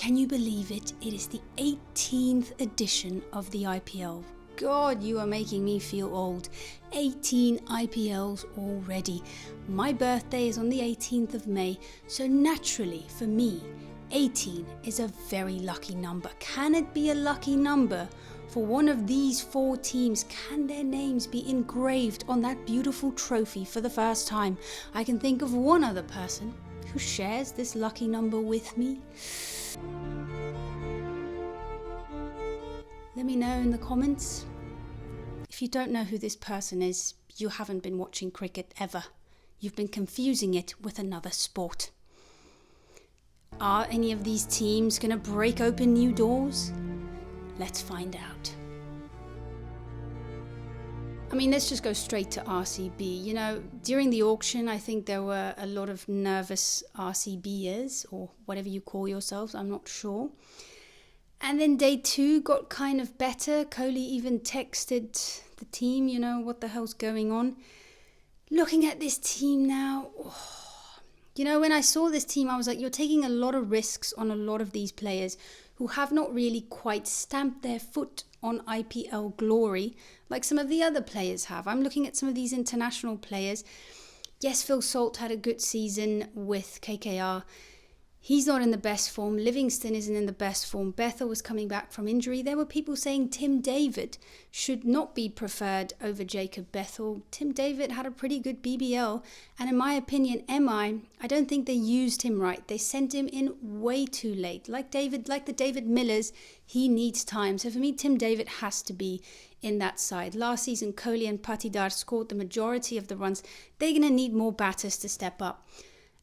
Can you believe it? It is the 18th edition of the IPL. God, you are making me feel old. 18 IPLs already. My birthday is on the 18th of May, so naturally for me, 18 is a very lucky number. Can it be a lucky number for one of these four teams? Can their names be engraved on that beautiful trophy for the first time? I can think of one other person who shares this lucky number with me. Let me know in the comments. If you don't know who this person is, you haven't been watching cricket ever. You've been confusing it with another sport. Are any of these teams going to break open new doors? Let's find out. I mean, let's just go straight to RCB. You know, during the auction, I think there were a lot of nervous RCBers, or whatever you call yourselves, I'm not sure. And then day two got kind of better. Kohli even texted the team, you know, what the hell's going on? Looking at this team now, you know, when I saw this team, I was like, you're taking a lot of risks on a lot of these players who have not really quite stamped their foot on IPL glory like some of the other players have. I'm looking at some of these international players. Yes, Phil Salt had a good season with KKR. He's not in the best form. Livingston isn't in the best form. Bethel was coming back from injury. There were people saying Tim David should not be preferred over Jacob Bethel. Tim David had a pretty good BBL. And in my opinion, I don't think they used him right. They sent him in way too late. Like the David Millers, he needs time. So for me, Tim David has to be in that side. Last season, Kohli and Patidar scored the majority of the runs. They're going to need more batters to step up.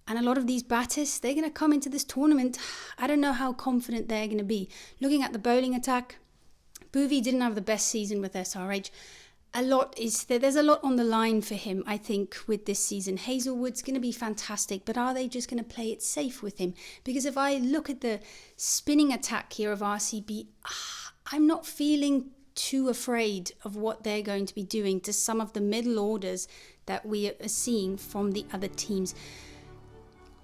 And a lot of these batters, they're going to come into this tournament. I don't know how confident they're going to be. Looking at the bowling attack, Bhuvi didn't have the best season with SRH. There's a lot on the line for him, I think, with this season. Hazelwood's going to be fantastic, but are they just going to play it safe with him? Because if I look at the spinning attack here of RCB, I'm not feeling too afraid of what they're going to be doing to some of the middle orders that we are seeing from the other teams.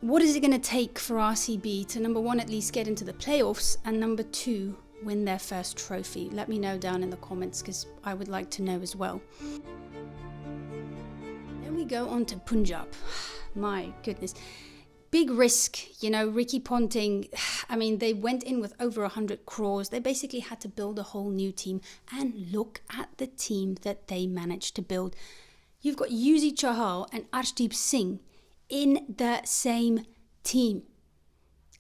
What is it going to take for RCB to, number one, at least get into the playoffs, and number two, win their first trophy? Let me know down in the comments, because I would like to know as well. Then we go on to Punjab. My goodness. Big risk, you know, Ricky Ponting. I mean, they went in with over 100 crores. They basically had to build a whole new team. And look at the team that they managed to build. You've got Yuzi Chahal and Arshdeep Singh in the same team.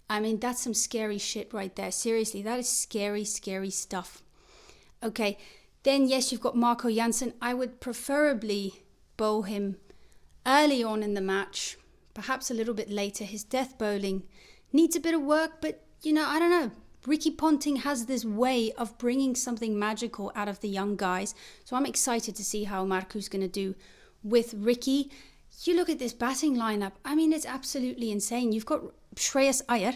I mean, that's some scary shit right there. Seriously, that is scary, scary stuff. Okay, then yes, you've got Marco Jansen. I would preferably bowl him early on in the match, perhaps a little bit later. His death bowling needs a bit of work, but, you know, I don't know. Ricky Ponting has this way of bringing something magical out of the young guys. So I'm excited to see how Marco's going to do with Ricky. You look at this batting lineup, I mean, it's absolutely insane. You've got Shreyas Iyer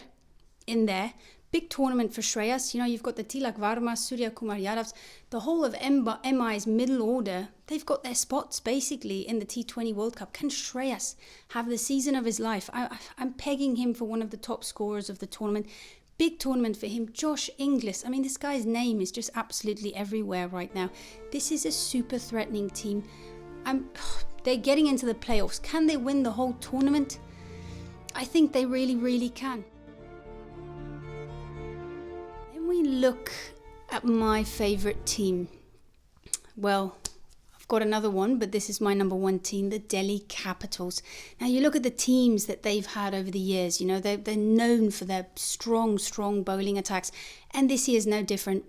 in there. Big tournament for Shreyas. You know, you've got the Tilak Varma, Surya Kumar Yadavs, the whole of MI's middle order. They've got their spots basically in the T20 World Cup. Can Shreyas have the season of his life? I'm pegging him for one of the top scorers of the tournament. Big tournament for him. Josh Inglis. I mean, this guy's name is just absolutely everywhere right now. This is a super threatening team. They're getting into the playoffs. Can they win the whole tournament? I think they really, really can. Then we look at my favorite team. Well, I've got another one, but this is my number one team, the Delhi Capitals. Now, you look at the teams that they've had over the years. You know, they're known for their strong bowling attacks. And this year is no different.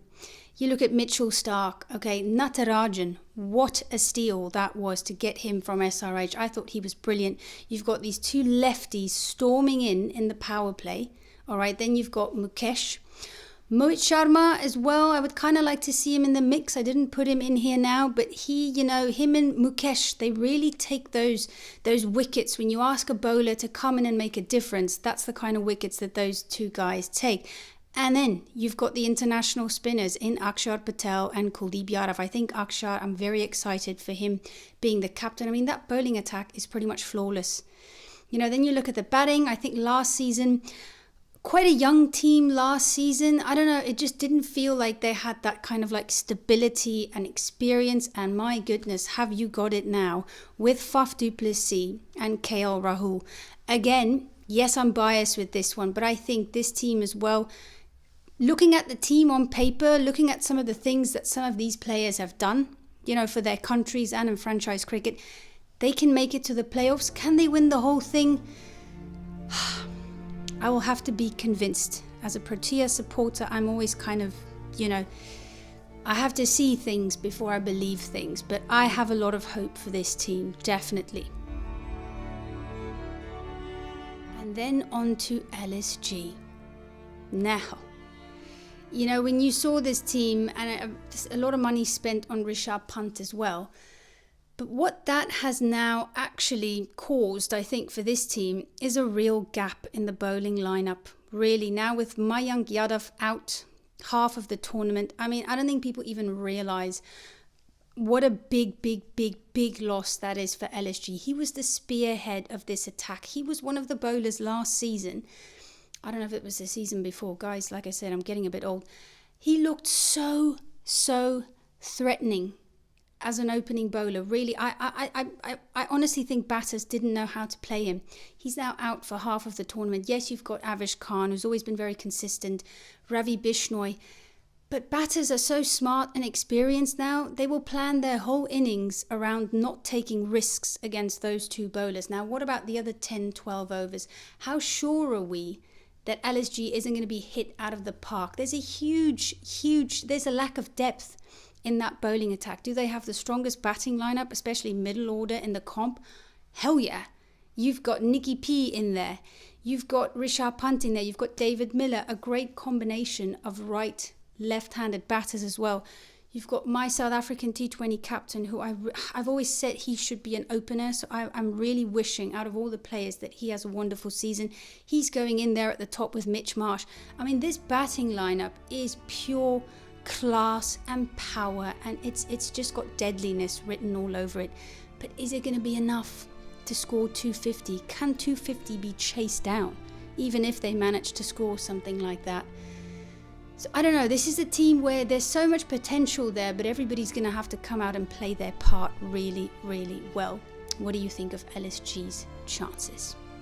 You look at Mitchell Stark, okay, Natarajan, what a steal that was to get him from SRH. I thought he was brilliant. You've got these two lefties storming in the power play. All right, then you've got Mukesh. Mohit Sharma as well. I would kind of like to see him in the mix. I didn't put him in here now, but he, you know, him and Mukesh, they really take those wickets. When you ask a bowler to come in and make a difference, that's the kind of wickets that those two guys take. And then you've got the international spinners in Akshar Patel and Kuldeep Yadav. I think Akshar, I'm very excited for him being the captain. I mean, that bowling attack is pretty much flawless. You know, then you look at the batting. I think last season, quite a young team last season. I don't know, it just didn't feel like they had that kind of like stability and experience. And my goodness, have you got it now with Faf du Plessis and KL Rahul. Again, yes, I'm biased with this one, but I think this team as well, looking at the team on paper, looking at some of the things that some of these players have done, you know, for their countries and in franchise cricket, they can make it to the playoffs. Can they win the whole thing? I will have to be convinced. As a Protea supporter, I'm always kind of, you know, I have to see things before I believe things. But I have a lot of hope for this team, definitely. And then on to LSG. Now, you know, when you saw this team, and a lot of money spent on Rishabh Pant as well, but what that has now actually caused, I think, for this team is a real gap in the bowling lineup. Really, now with Mayank Yadav out half of the tournament, I mean, I don't think people even realize what a big loss that is for LSG. He was the spearhead of this attack. He was one of the bowlers last season. I don't know if it was the season before. Guys, like I said, I'm getting a bit old. He looked so threatening as an opening bowler. Really, I honestly think batters didn't know how to play him. He's now out for half of the tournament. Yes, you've got Avish Khan, who's always been very consistent, Ravi Bishnoi, but batters are so smart and experienced now, they will plan their whole innings around not taking risks against those two bowlers. Now, what about the other 10, 12 overs? How sure are we that LSG isn't going to be hit out of the park? There's there's a lack of depth in that bowling attack. Do they have the strongest batting lineup, especially middle order in the comp? Hell yeah. You've got Nicky P in there. You've got Rishabh Pant in there. You've got David Miller, a great combination of right, left-handed batters as well. You've got my South African T20 captain, who I've always said he should be an opener. So I'm really wishing out of all the players that he has a wonderful season. He's going in there at the top with Mitch Marsh. I mean, this batting lineup is pure class and power, and it's just got deadliness written all over it. But is it going to be enough to score 250? Can 250 be chased down, even if they manage to score something like that? So I don't know, this is a team where there's so much potential there, but everybody's going to have to come out and play their part really well. What do you think of LSG's chances?